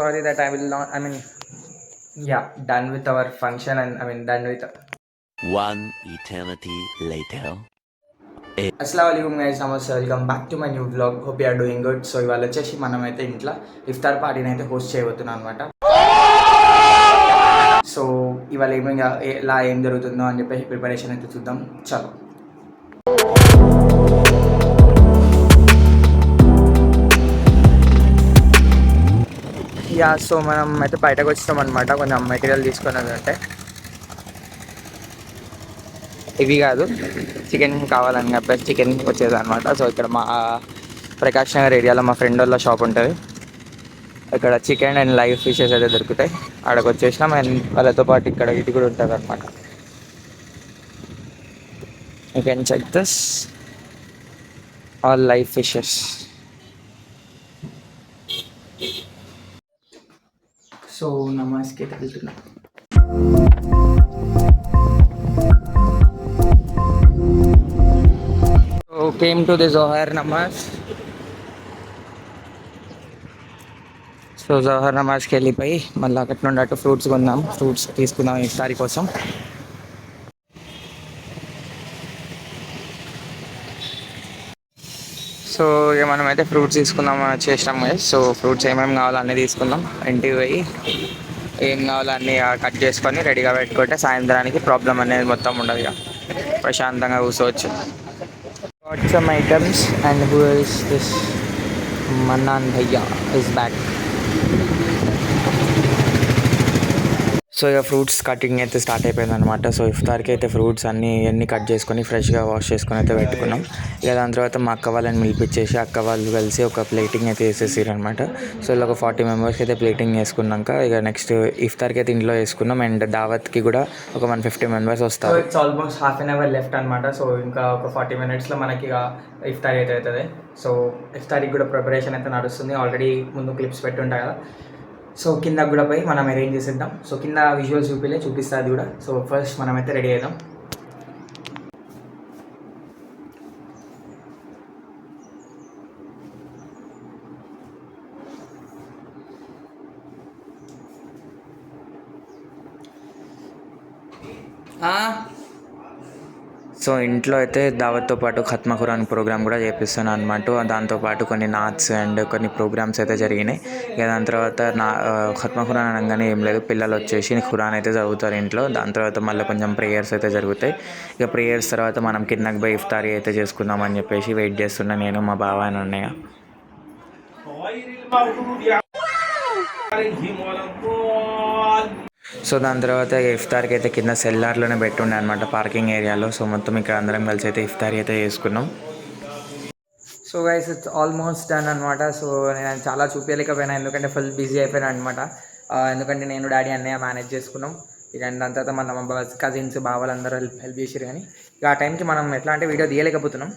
sorry that I will not, I mean, yeah, done with our function and I mean, done with. One eternity later. అస్సలాముఅలైకుం guys, నమస్తే, welcome back to my new blog. Hope you are doing good. So ఇవాళ వచ్చేసి మనమైతే ఇంట్లో ఇఫ్తార్ పార్టీని అయితే host చేయబోతున్నాం అనమాట. సో ఇవాళ ఏమైనా ఎలా ఏం జరుగుతుందో అని చెప్పేసి ప్రిపరేషన్ అయితే చూద్దాం. చలో. యా, సో మనం అయితే బయటకు వచ్చాం అనమాట. కొంచెం మెటీరియల్ తీసుకున్నది అంటే ఇవి కాదు, చికెన్ కావాలని చెప్పేసి చికెన్ వచ్చేది అనమాట. సో ఇక్కడ మా ప్రకాష్ నగర్ ఏరియాలో మా ఫ్రెండ్ వాళ్ళ షాప్ ఉంటుంది. ఇక్కడ చికెన్ అండ్ లైవ్ ఫిషెస్ అయితే దొరుకుతాయి. అక్కడికి వచ్చేసినాం అండ్ వాళ్ళతో పాటు ఇక్కడ ఇది కూడా ఉంటుంది అనమాట. You can check this, all live fishes. So నమాజ్కి అయితే వెళ్తున్నాం. So came to the Zohar Namaz. So జోహర్ నమాజ్కి వెళ్ళిపోయి మళ్ళీ అక్కడ నుండి అటు ఫ్రూట్స్ కొన్నాం. ఫ్రూట్స్ తీసుకుందాం ఇఫ్తారీ కోసం. సో ఇక మనమైతే ఫ్రూట్స్ తీసుకుందాం చేసినాం కదా. సో ఫ్రూట్స్ ఏమేమి కావాలో అన్నీ తీసుకుందాం. ఇంటికి పోయి ఏం కావాలో అన్నీ కట్ చేసుకొని రెడీగా పెట్టుకుంటే సాయంత్రానికి ప్రాబ్లం అనేది మొత్తం ఉండదు. ఇక ప్రశాంతంగా కూర్చోవచ్చు. Got some items and who is this? Manan Bhaiya is back. So ఇక ఫ్రూట్స్ కటింగ్ అయితే స్టార్ట్ అయిపోయింది అనమాట. సో ఇఫ్తార్కి అయితే ఫ్రూట్స్ అన్నీ కట్ చేసుకొని ఫ్రెష్గా వాష్ చేసుకొని అయితే పెట్టుకున్నాం. ఇక దాని తర్వాత మా అక్క వాళ్ళని పిలిపించేసి అక్క వాళ్ళు కలిసి ఒక ప్లేటింగ్ అయితే వేసేసారు అనమాట. సో ఇలా ఒక 40 మెంబర్స్కి అయితే ప్లేటింగ్ వేసుకున్నాక ఇక నెక్స్ట్ ఇఫ్తార్కి అయితే ఇంట్లో వేసుకున్నాం. అండ్ దావత్కి కూడా ఒక 150 మెంబర్స్ వస్తారు. It's almost half an hour left అనమాట. సో ఇంకా ఒక 40 మినిట్స్లో మనకి ఇక ఇఫ్తార్ అయితే అవుతుంది. సో ఇఫ్తార్కి కూడా ప్రిపరేషన్ అయితే నడుస్తుంది. ఆల్రెడీ ముందు క్లిప్స్ పెట్టుంటాయి కదా. సో కింద కూడా పోయి మనం అరేంజ్ చేసేద్దాం. సో కింద విజువల్స్ చూపిస్తుంది అది కూడా. సో ఫస్ట్ మనమైతే రెడీ అవుదాం. సో ఇంట్లో అయితే దావత్తో పాటు ఖత్మ ఖురాన్ ప్రోగ్రామ్ కూడా చేపిస్తాను అనమాట. దాంతోపాటు కొన్ని నాట్స్ అండ్ కొన్ని ప్రోగ్రామ్స్ అయితే జరిగినాయి. ఇక దాని తర్వాత ఖత్మ ఖురాన్ అనగానే ఏం లేదు, పిల్లలు వచ్చేసి ఖురాన్ అయితే చదువుతారు ఇంట్లో. దాని తర్వాత మళ్ళీ కొంచెం ప్రేయర్స్ అయితే జరుగుతాయి. ఇక ప్రేయర్స్ తర్వాత మనం కిందకి పోయి ఇఫ్తారీ అయితే చేసుకుందామని చెప్పేసి వెయిట్ చేస్తున్నా నేను, మా బావ అని అన్నయ్య. సో దాని తర్వాత ఇఫ్తార్కి అయితే కింద సెల్లార్లోనే పెట్టుండే అనమాట, పార్కింగ్ ఏరియాలో. సో మొత్తం ఇక్కడ అందరం కలిసి అయితే ఇఫ్తారీ అయితే చేసుకున్నాం. So guys it's almost done అనమాట. సో నేను చాలా చూపించలేకపోయినా ఎందుకంటే ఫుల్ బిజీ అయిపోయినా అనమాట. ఎందుకంటే నేను డాడీ అన్నయ్య మేనేజ్ చేసుకున్నాం. ఇక దాని తర్వాత మన కజిన్స్ బావాలు అందరూ హెల్ప్ చేసారు. కానీ ఇక ఆ టైంకి మనం ఎట్లా అంటే వీడియో తీయలేకపోతున్నాం.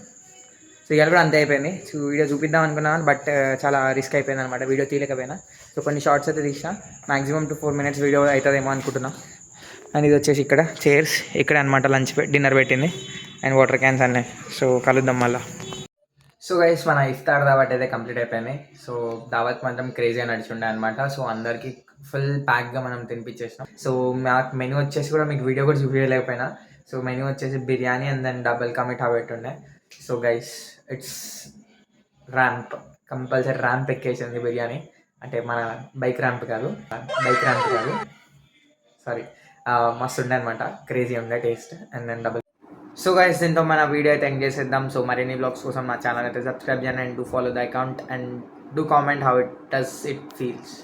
సో ఇవాళ కూడా అంతే అయిపోయింది. సో వీడియో చూపిద్దాం అనుకున్నాను, బట్ చాలా రిస్క్ అయిపోయింది అనమాట, వీడియో తీయలేకపోయినా. సో కొన్ని షార్ట్స్ అయితే తీసిన, మ్యాక్సిమం 2-4 మినిట్స్ వీడియో అవుతుందేమో అనుకుంటున్నా. అండ్ ఇది వచ్చేసి ఇక్కడ చైర్స్, ఇక్కడ అనమాట లంచ్ డిన్నర్ పెట్టింది అండ్ వాటర్ క్యాన్స్ అన్నీ. సో కలుద్దాం మళ్ళీ. సో గైస్ మన ఇఫ్తార్ దావత్ అయితే కంప్లీట్ అయిపోయింది. సో దావత్ మాత్రం క్రేజీగా నడిచిండే అనమాట. సో అందరికీ ఫుల్ ప్యాక్గా మనం తినిపించేసినాం. సో మాకు మెనూ వచ్చేసి కూడా మీకు వీడియో కూడా చూపించలేకపోయినా. సో మెనూ వచ్చేసి biryani and then double ka meetha పెట్టుండే. So guys it's ramp, compulsory ramp ఎక్కేసింది బిర్యానీ. అంటే మన బైక్ ర్యాంప్ కాదు సారీ, మస్తు ఉండే అనమాట, క్రేజీ ఉండే taste. And then double. So guys దీంతో మన వీడియో అయితే ఎండ్ చేసేద్దాం. సో మరిన్ని బ్లాగ్స్ కోసం మా ఛానల్ అయితే సబ్స్క్రైబ్ చేయండి and do follow the account and do comment how it does it feels.